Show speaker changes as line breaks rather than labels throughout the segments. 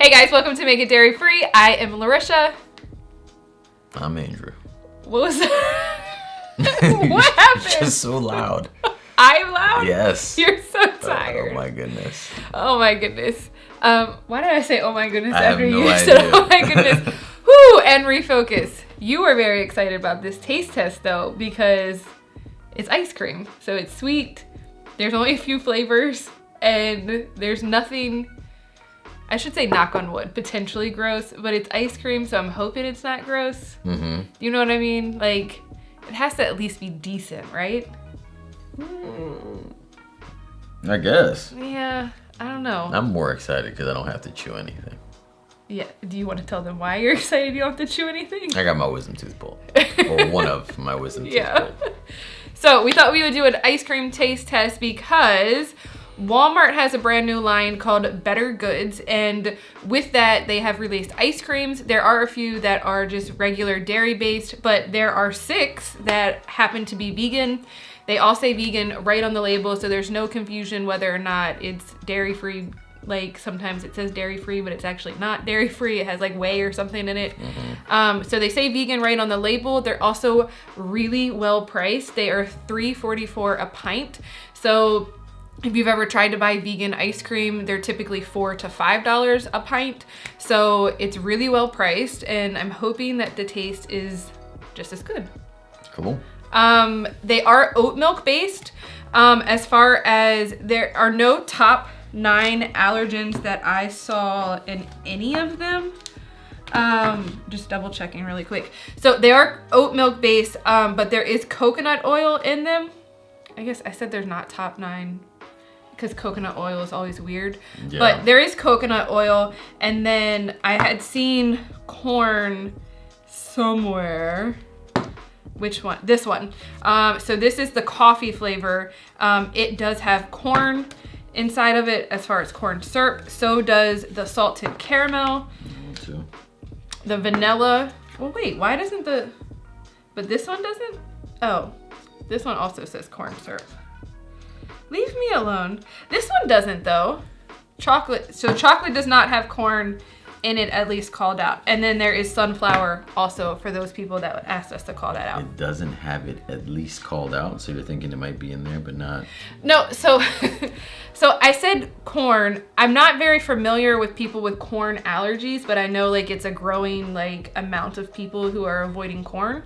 Hey guys, welcome to Make It Dairy Free. I am Larisha.
I'm Andrew.
What was that? What happened?
Just so loud.
I'm loud?
Yes.
You're so tired.
Oh my goodness.
Oh my goodness. Why did I say oh my goodness
I
after
have no
you
idea.
said oh my goodness? Whoo, and refocus. You were very excited about this taste test though because it's ice cream. So it's sweet. There's only a few flavors and there's nothing, I should say knock on wood, potentially gross, but it's ice cream, so I'm hoping it's not gross.
Mm-hmm.
You know what I mean? Like, it has to at least be decent, right?
I guess.
Yeah, I don't know.
I'm more excited because I don't have to chew anything.
Yeah, do you want to tell them why you're excited you don't have to chew anything?
I got my wisdom tooth pulled. Or one of my wisdom teeth pulled.
So we thought we would do an ice cream taste test because Walmart has a brand new line called bettergoods, and with that they have released ice creams. There are a few that are just regular dairy based, but there are 6 that happen to be vegan. They all say vegan right on the label, so there's no confusion whether or not it's dairy free. Like sometimes it says dairy free, but it's actually not dairy free. It has like whey or something in it. Mm-hmm. So they say vegan right on the label. They're also really well priced. They are $3.44 a pint. So if you've ever tried to buy vegan ice cream, they're typically $4 to $5 a pint. So it's really well priced, and I'm hoping that the taste is just as good.
Cool.
They are oat milk based. As far as there are no top 9 allergens that I saw in any of them. Just double checking really quick. So they are oat milk based, but there is coconut oil in them. I guess I said there's not top 9 because coconut oil is always weird. Yeah. But there is coconut oil, and then I had seen corn somewhere. Which one? This one. So this is the coffee flavor. It does have corn inside of it as far as corn syrup. So does the salted caramel.
Me too. The
vanilla. Well, wait, why doesn't the... But this one doesn't? Oh, this one also says corn syrup. Leave me alone. This one doesn't though. Chocolate. So chocolate does not have corn in it, at least called out. And then there is sunflower also for those people that asked us to call that out.
It doesn't have it at least called out, so you're thinking it might be in there, but not.
No, so I said corn. I'm not very familiar with people with corn allergies, but I know like it's a growing like amount of people who are avoiding corn.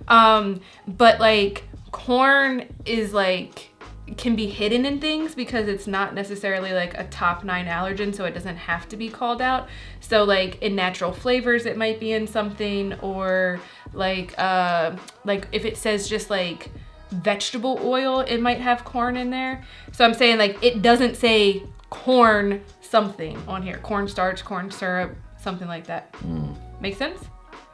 Mm-hmm. But like corn is like can be hidden in things because it's not necessarily like a top 9 allergen, so it doesn't have to be called out. So like in natural flavors it might be in something, or like if it says just like vegetable oil, it might have corn in there. So I'm saying like it doesn't say corn something on here, corn starch, corn syrup, something like that. Make sense?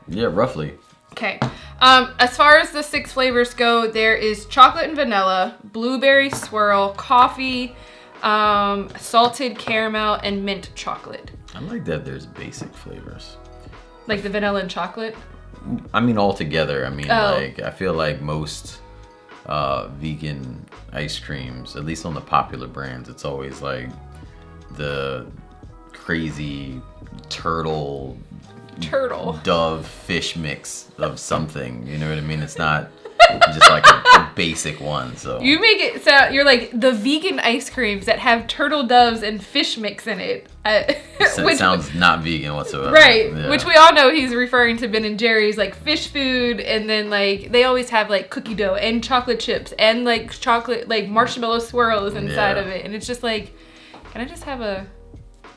Yeah, roughly.
Okay. As far as the 6 flavors go, there is chocolate and vanilla, blueberry swirl, coffee, salted caramel, and mint chocolate.
I like that there's basic flavors.
Like the vanilla and chocolate?
I mean, all together. I mean, like, I feel like most vegan ice creams, at least on the popular brands, it's always like the crazy turtle dove fish mix of something, you know what I mean? It's not just like a basic one. So
you make it sound, you're like the vegan ice creams that have turtle doves and fish mix in it,
which sounds not vegan whatsoever,
right?
Yeah.
Which we all know he's referring to Ben and Jerry's like fish food, and then like they always have like cookie dough and chocolate chips and like chocolate like marshmallow swirls inside of it, and it's just like, can I just have a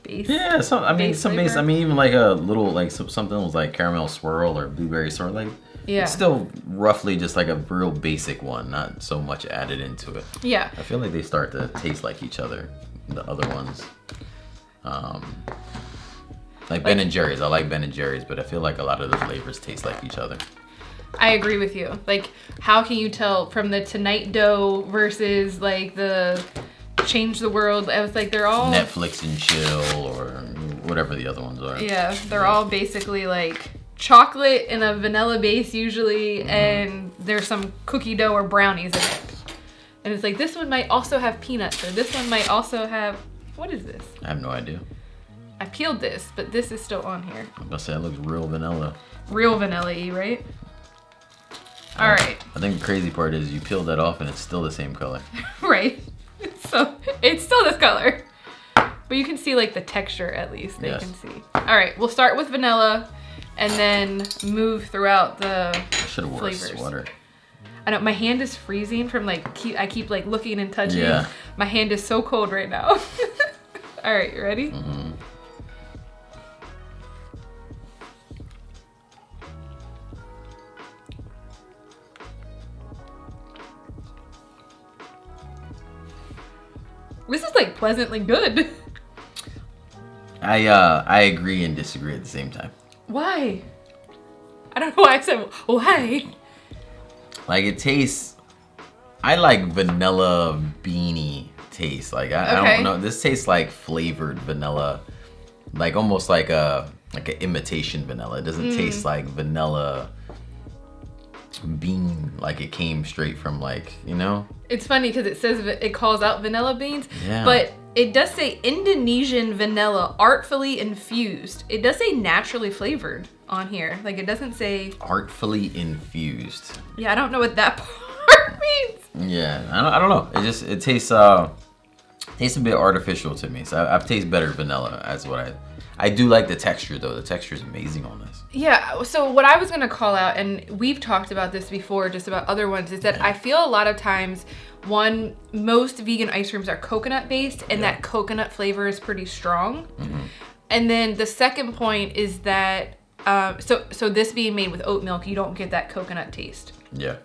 base?
Yeah, some base. I mean, even like a little like something was like caramel swirl or blueberry swirl. Like, it's still roughly just like a real basic one, not so much added into it.
Yeah.
I feel like they start to taste like each other, the other ones. Like Ben and Jerry's. I like Ben and Jerry's, but I feel like a lot of the flavors taste like each other.
I agree with you. Like, how can you tell from the Tonight Dough versus like the Change the World? I was like, they're all
Netflix and Chill or whatever the other ones are.
Yeah, they're all basically like chocolate and a vanilla base usually, and there's some cookie dough or brownies in it. And it's like, this one might also have peanuts, or this one might also have, what is this?
I have no idea.
I peeled this, but this is still on here.
I'm gonna say it looks real vanilla.
Real vanilla-y, right? All right.
I think the crazy part is you peel that off and it's still the same color.
Right. So it's still this color. But you can see like the texture at least. They can see. All right, we'll start with vanilla and then move throughout the
Should have worn a
flavors.
sweater.
I know my hand is freezing from like I keep like looking and touching.
Yeah.
My hand is so cold right now. All right, you ready?
Mm-hmm.
This is like pleasantly good.
I agree and disagree at the same time.
Why? I don't know why I said why.
Like it tastes, I like vanilla beanie taste. Like I don't know. This tastes like flavored vanilla, like almost like an imitation vanilla. It doesn't taste like vanilla bean, like it came straight from like, you know.
It's funny because it says it calls out vanilla beans,
Yeah.
but it does say Indonesian vanilla artfully infused. It does say naturally flavored on here. Like it doesn't say
Artfully infused.
Yeah, I don't know what that part means.
Yeah, I don't know. It tastes tastes a bit artificial to me. So I've tasted better vanilla. That's what I do like the texture though. The texture is amazing on this.
Yeah, so what I was gonna call out, and we've talked about this before, just about other ones, is that I feel a lot of times, most vegan ice creams are coconut based, and that coconut flavor is pretty strong. Mm-hmm. And then the second point is that, so this being made with oat milk, you don't get that coconut taste.
Yeah.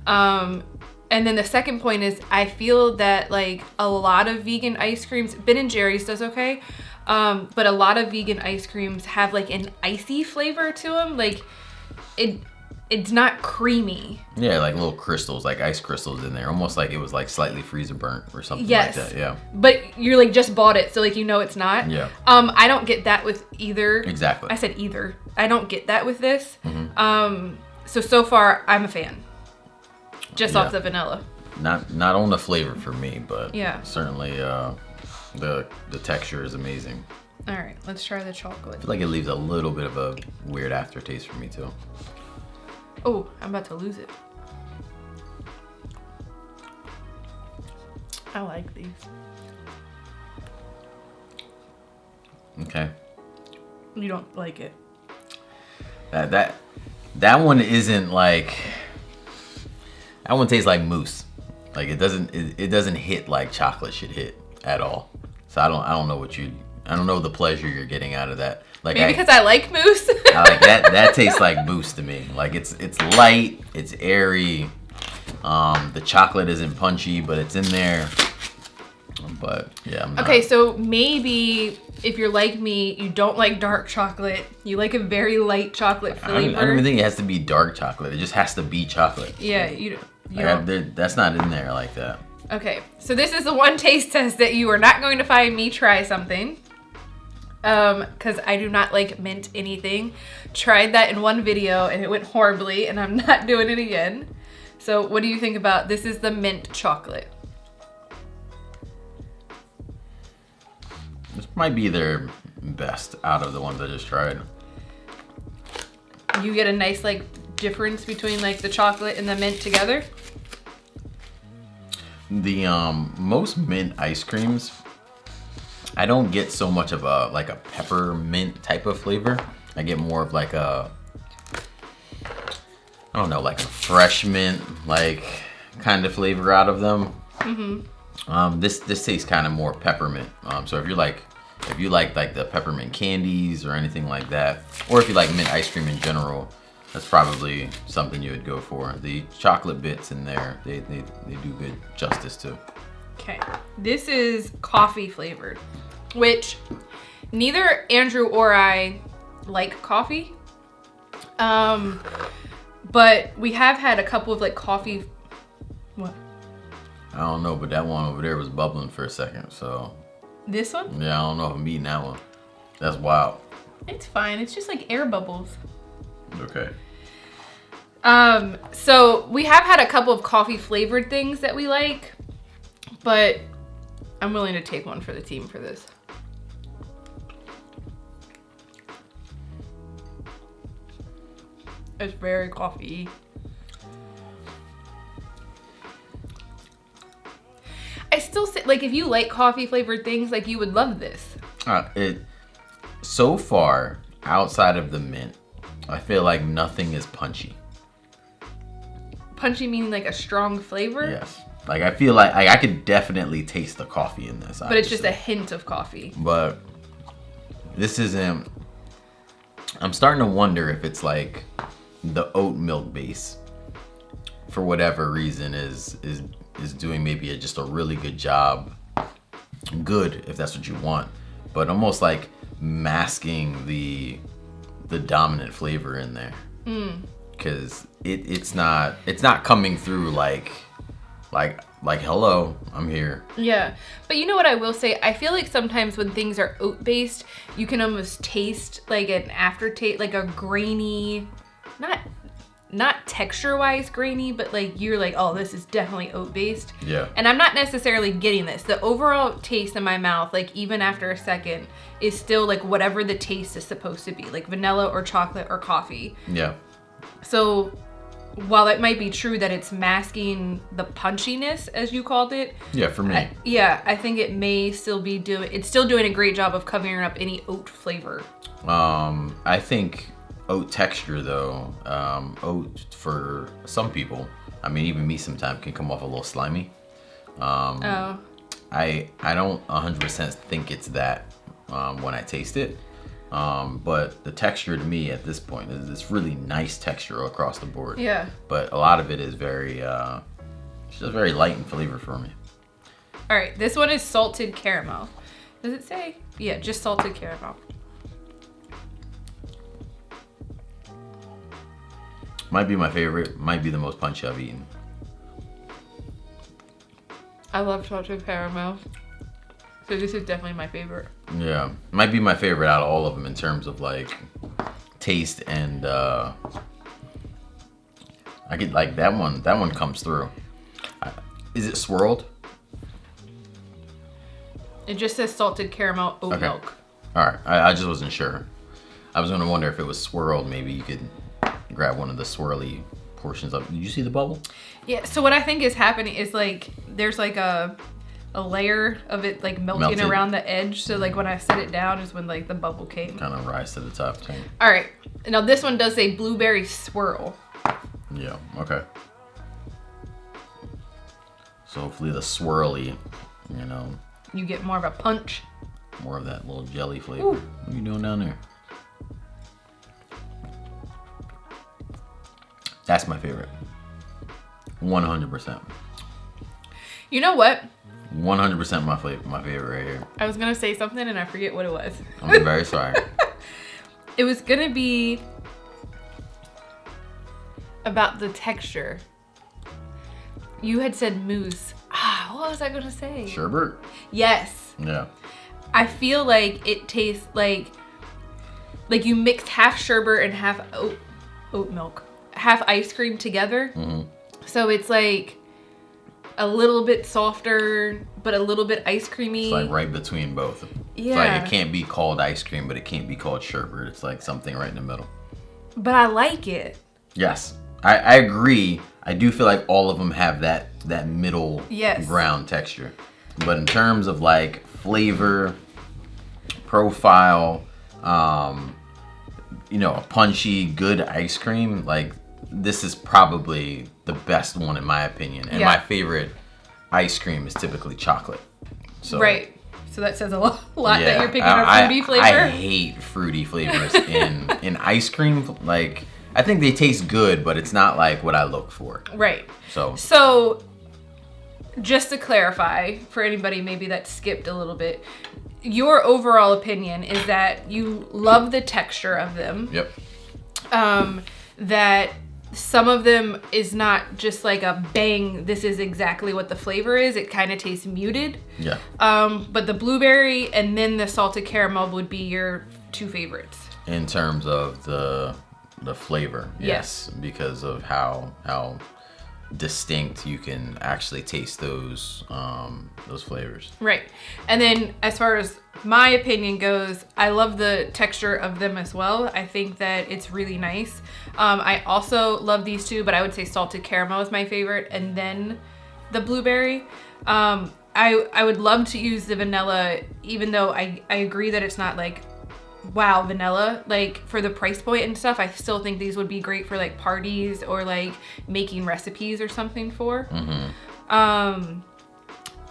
And then the second point is I feel that like a lot of vegan ice creams, Ben & Jerry's does okay, but a lot of vegan ice creams have like an icy flavor to them. Like it's not creamy.
Yeah, like little crystals, like ice crystals in there. Almost like it was like slightly freezer burnt or something like that. Yeah.
But you're like just bought it, so like you know it's not.
Yeah.
I don't get that with either.
Exactly.
I said either. I don't get that with this.
Mm-hmm.
So far I'm a fan. Just off the vanilla.
Not on the flavor for me, but certainly the texture is amazing.
All right, let's try the chocolate.
I feel like it leaves a little bit of a weird aftertaste for me too.
Oh, I'm about to lose it. I like these.
Okay.
You don't like it.
That one isn't like. That one tastes like mousse. Like it doesn't hit like chocolate should hit at all. So I don't know I don't know the pleasure you're getting out of that. Like
maybe because I like mousse.
I like that tastes like mousse to me. Like it's light, it's airy. The chocolate isn't punchy, but it's in there. But yeah, I'm not.
Okay, so maybe if you're like me, you don't like dark chocolate. You like a very light chocolate flavor.
I don't even think it has to be dark chocolate. It just has to be chocolate.
Yeah, you don't.
That's not in there like that.
Okay, so this is the one taste test that you are not going to find me try something. Because I do not like mint anything. Tried that in one video and it went horribly and I'm not doing it again. So what do you think about, this is the mint chocolate.
This might be their best out of the ones I just tried.
You get a nice like difference between like the chocolate and the mint together.
The most mint ice creams, I don't get so much of a peppermint type of flavor. I get more of like a, I don't know, like a fresh mint like kind of flavor out of them. Mm-hmm. This tastes kind of more peppermint. So if you like the peppermint candies or anything like that, or if you like mint ice cream in general, that's probably something you would go for. The chocolate bits in there, they do good justice to.
Okay, this is coffee flavored, which neither Andrew or I like coffee. But we have had a couple of like coffee. What?
I don't know, but that one over there was bubbling for a second, so.
This one?
Yeah, I don't know if I'm eating that one. That's wild.
It's fine. It's just like air bubbles.
Okay.
So we have had a couple of coffee flavored things that we like, but I'm willing to take one for the team for this. It's very coffee-y. I still say, like, if you like coffee flavored things, like, you would love this.
So far, outside of the mint, I feel like nothing is punchy.
Punchy meaning like a strong flavor?
Yes. Like, I feel like I could definitely taste the coffee in this.
But it's just a hint of coffee.
But this isn't... I'm starting to wonder if it's like the oat milk base, for whatever reason, is doing maybe just a really good job. Good, if that's what you want. But almost like masking the dominant flavor in there. Because it's not coming through like hello, I'm here.
Yeah, but you know what I will say? I feel like sometimes when things are oat based, you can almost taste like an aftertaste, like a grainy, not texture wise grainy, but like you're like, oh, this is definitely oat based.
Yeah.
And I'm not necessarily getting this. The overall taste in my mouth, like even after a second, is still like whatever the taste is supposed to be, like vanilla or chocolate or coffee.
Yeah.
So while it might be true that it's masking the punchiness, as you called it.
Yeah, for me.
I think it may still be it's still doing a great job of covering up any oat flavor.
I think oat texture though, oat for some people, I mean even me sometimes, can come off a little slimy. I don't 100% think it's that when I taste it. But the texture to me at this point is this really nice texture across the board.
Yeah.
But a lot of it is very, it's just very light in flavor for me.
All right, this one is salted caramel. Does it say? Yeah, just salted caramel.
Might be my favorite. Might be the most punchy I've eaten.
I love salted caramel. So this is definitely my favorite.
Yeah, might be my favorite out of all of them in terms of like taste and I get like that one. That one comes through. Is it swirled?
It just says salted caramel oat milk.
All right, I just wasn't sure. I was gonna wonder if it was swirled. Maybe you could grab one of the swirly portions of it. Did you see the bubble?
Yeah. So what I think is happening is like there's like a layer of it like melting around the edge. So like when I set it down is when like the bubble came.
Kind of rise to the top too.
All right. Now this one does say blueberry swirl.
Yeah. Okay. So hopefully the swirly, you know.
You get more of a punch.
More of that little jelly flavor.
Ooh.
What are you doing down there? That's my favorite. 100%.
You know what?
100% my favorite right here.
I was gonna say something and I forget what it was.
I'm very sorry.
It was gonna be about the texture. You had said mousse. What was I gonna say?
Sherbet?
Yes.
Yeah.
I feel like it tastes like you mixed half sherbet and half oat milk, half ice cream together.
Mm-hmm.
So it's like a little bit softer, but a little bit ice creamy.
It's like right between both.
Yeah.
It's like it can't be called ice cream, but it can't be called sherbet. It's like something right in the middle.
But I like it.
Yes. I agree. I do feel like all of them have that middle ground texture. But in terms of like flavor, profile, you know, a punchy, good ice cream, like this is probably the best one in my opinion. And my favorite ice cream is typically chocolate. So,
right. So that says a lot that you're picking a fruity flavor.
I hate fruity flavors in ice cream. Like, I think they taste good, but it's not like what I look for.
Right.
So
just to clarify for anybody maybe that skipped a little bit, your overall opinion is that you love the texture of them.
Yep.
That some of them is not just like a bang, this is exactly what the flavor is. It kind of tastes muted.
Yeah.
But the blueberry and then the salted caramel would be your two favorites.
In terms of the flavor, yes. Because of how distinct, you can actually taste those flavors.
Right. And then as far as my opinion goes, I love the texture of them as well. I think that it's really nice. I also love these two, but I would say salted caramel is my favorite, and then the blueberry. I would love to use the vanilla, even though I agree that it's not like wow vanilla, like for the price point and stuff. I still think these would be great for like parties or like making recipes or something for. And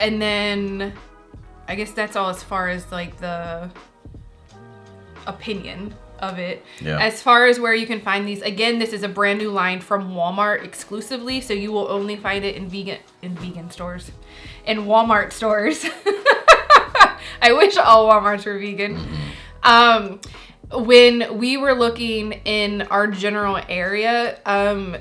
then I guess that's all as far as like the opinion of it.
Yeah.
As far as where you can find these, again, this is a brand new line from Walmart exclusively, so you will only find it in vegan stores, in Walmart stores. I wish all Walmarts were vegan. When we were looking in our general area,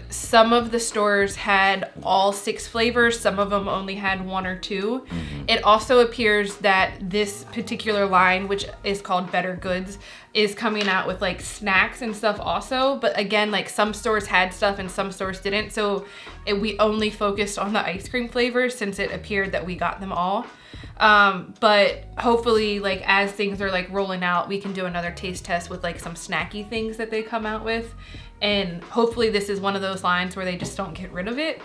some of the stores had all 6 flavors. Some of them only had 1 or 2. It also appears that this particular line, which is called Better Goods, is coming out with like snacks and stuff also. But again, like some stores had stuff and some stores didn't. So we only focused on the ice cream flavors since it appeared that we got them all. But hopefully, like as things are like rolling out, we can do another taste test with like some snacky things that they come out with, and hopefully this is one of those lines where they just don't get rid of it.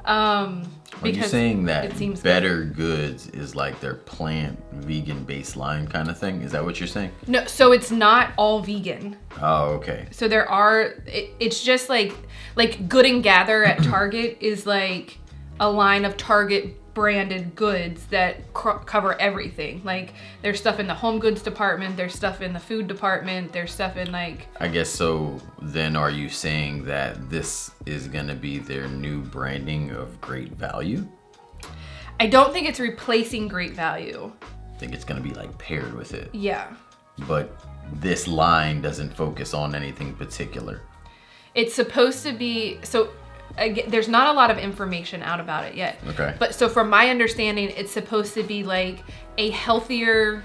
Are you saying that
it seems
Better Goods is like their plant vegan based line kind of thing? Is that what you're saying?
No, so it's not all vegan.
Oh, okay.
So there are. It's just like Good and Gather at Target is like a line of Target branded goods that cover everything. Like there's stuff in the home goods department, there's stuff in the food department, there's stuff in like,
I guess so. Then are you saying that this is gonna be their new branding of Great Value?
I don't think it's replacing Great Value.
I think it's gonna be like paired with it.
Yeah.
But this line doesn't focus on anything particular.
It's supposed to be, so again, there's not a lot of information out about it yet.
Okay.
But so from my understanding, it's supposed to be like a healthier,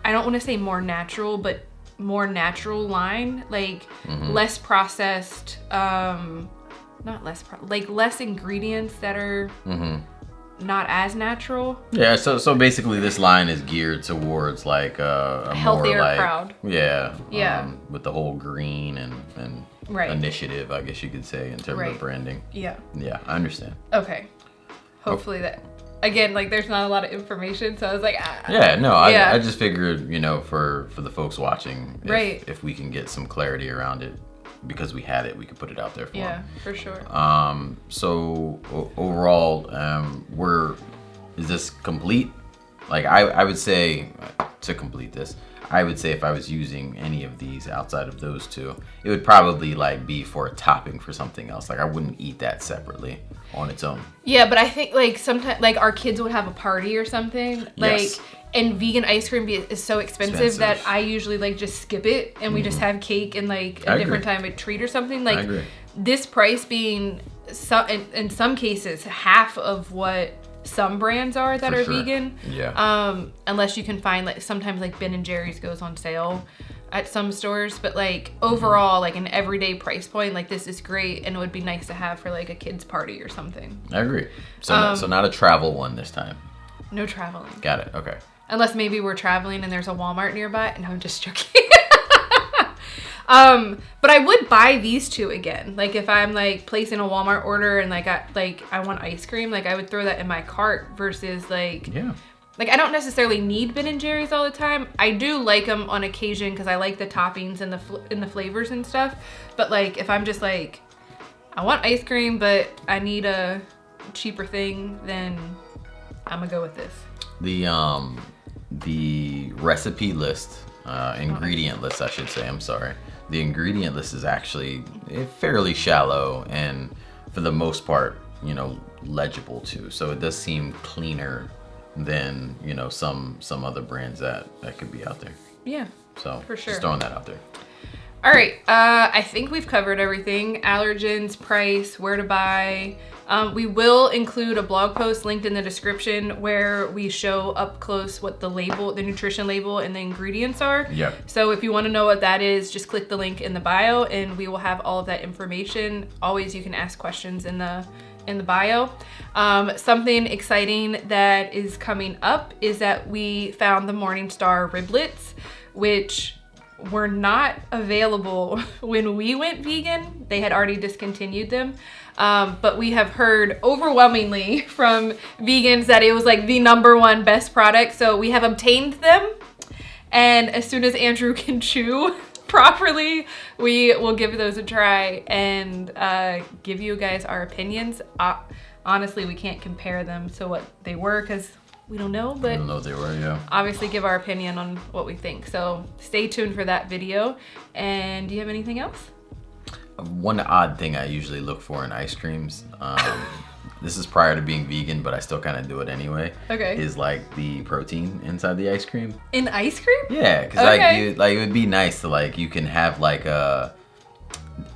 I don't want to say more natural, but more natural line, like less processed, less ingredients that are not as natural.
Yeah, so basically this line is geared towards like a
healthier
more like,
crowd.
Yeah. With the whole green and
Right.
initiative, I guess you could say, in terms of branding.
Yeah.
Yeah, I understand.
Okay. Hopefully that, again, like there's not a lot of information, so I was like,
Yeah, no, I just figured, for the folks watching, if we can get some clarity around it, because we had it, we could put it out there for them.
Yeah, for sure.
So overall, is this complete? Like I would say, to complete this, I would say if I was using any of these outside of those two, it would probably like be for a topping for something else. Like I wouldn't eat that separately on its own.
Yeah, but I think like sometimes like our kids would have a party or something. Like
Yes.
and vegan ice cream is so expensive that I usually like just skip it and we just have cake and like a different time of treat or something. Like
I agree.
This price being in some cases half of what some brands are that
For
are
sure.
vegan.
Yeah.
Unless you can find like sometimes like Ben and Jerry's goes on sale at some stores, but like overall like an everyday price point, like this is great and it would be nice to have for like a kid's party or something.
I agree. So not a travel one this time.
No traveling.
Got it. Okay.
Unless maybe we're traveling and there's a Walmart nearby. And I'm just joking. But I would buy these two again. Like if I'm like placing a Walmart order and like I want ice cream, like I would throw that in my cart versus like like I don't necessarily need Ben and Jerry's all the time. I do like them on occasion because I like the toppings and the flavors and stuff. But like if I'm just like I want ice cream but I need a cheaper thing, then I'm gonna go with this.
The recipe list, ingredient list, I should say. I'm sorry. The ingredient list is actually fairly shallow and, for the most part, legible too. So it does seem cleaner than some other brands that could be out there.
Yeah.
So
for sure.
Just throwing that out there.
All right. I think we've covered everything. Allergens, price, where to buy. We will include a blog post linked in the description where we show up close what the nutrition label and the ingredients are.
Yep.
So if you want to know what that is, just click the link in the bio and we will have all of that information. Always you can ask questions in the in the bio. Something exciting that is coming up is that we found the Morningstar riblets, which were not available when we went vegan. They had already discontinued them. But we have heard overwhelmingly from vegans that it was like the #1 best product. So we have obtained them. And as soon as Andrew can chew properly, we will give those a try and give you guys our opinions. Honestly, we can't compare them to what they were because we don't know, but
I don't know what they were, yeah.
Obviously give our opinion on what we think. So stay tuned for that video. And do you have anything else?
One odd thing I usually look for in ice creams, this is prior to being vegan, but I still kind of do it anyway.
Okay.
Is like the protein inside the ice cream.
In ice cream?
Yeah, because like it would be nice to like you can have like a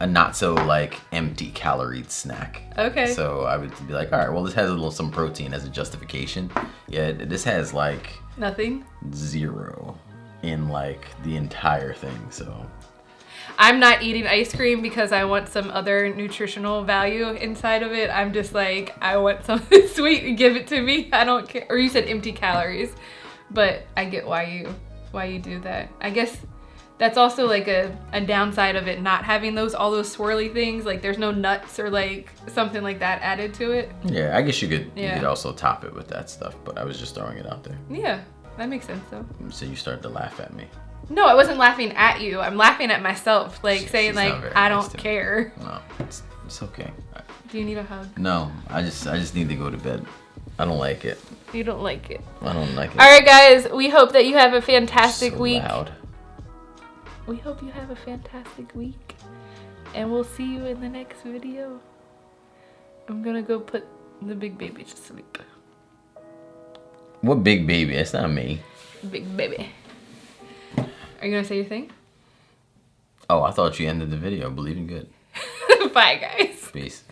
not so like empty calorie snack.
Okay.
So I would be like, all right, well this has a little some protein as a justification. Yeah, this has like
nothing.
0 in like the entire thing. So
I'm not eating ice cream because I want some other nutritional value inside of it. I'm just like, I want something sweet, give it to me. I don't care. Or you said empty calories, but I get why you do that. I guess that's also like a downside of it not having all those swirly things. Like there's no nuts or like something like that added to it.
Yeah, I guess you could also top it with that stuff, but I was just throwing it out there.
Yeah, that makes sense though.
So you started to laugh at me.
No, I wasn't laughing at you. I'm laughing at myself, like saying like I don't care.
No, it's okay.
Do you need a hug?
No, I just need to go to bed. I don't like it.
You don't like it.
I don't like it.
All right, guys. We hope that you have a fantastic week.
Loud.
We hope you have a fantastic week, and we'll see you in the next video. I'm gonna go put the big baby to sleep.
What big baby? That's not me.
Big baby. Are you gonna say your thing?
Oh, I thought you ended the video. Believing good.
Bye, guys.
Peace.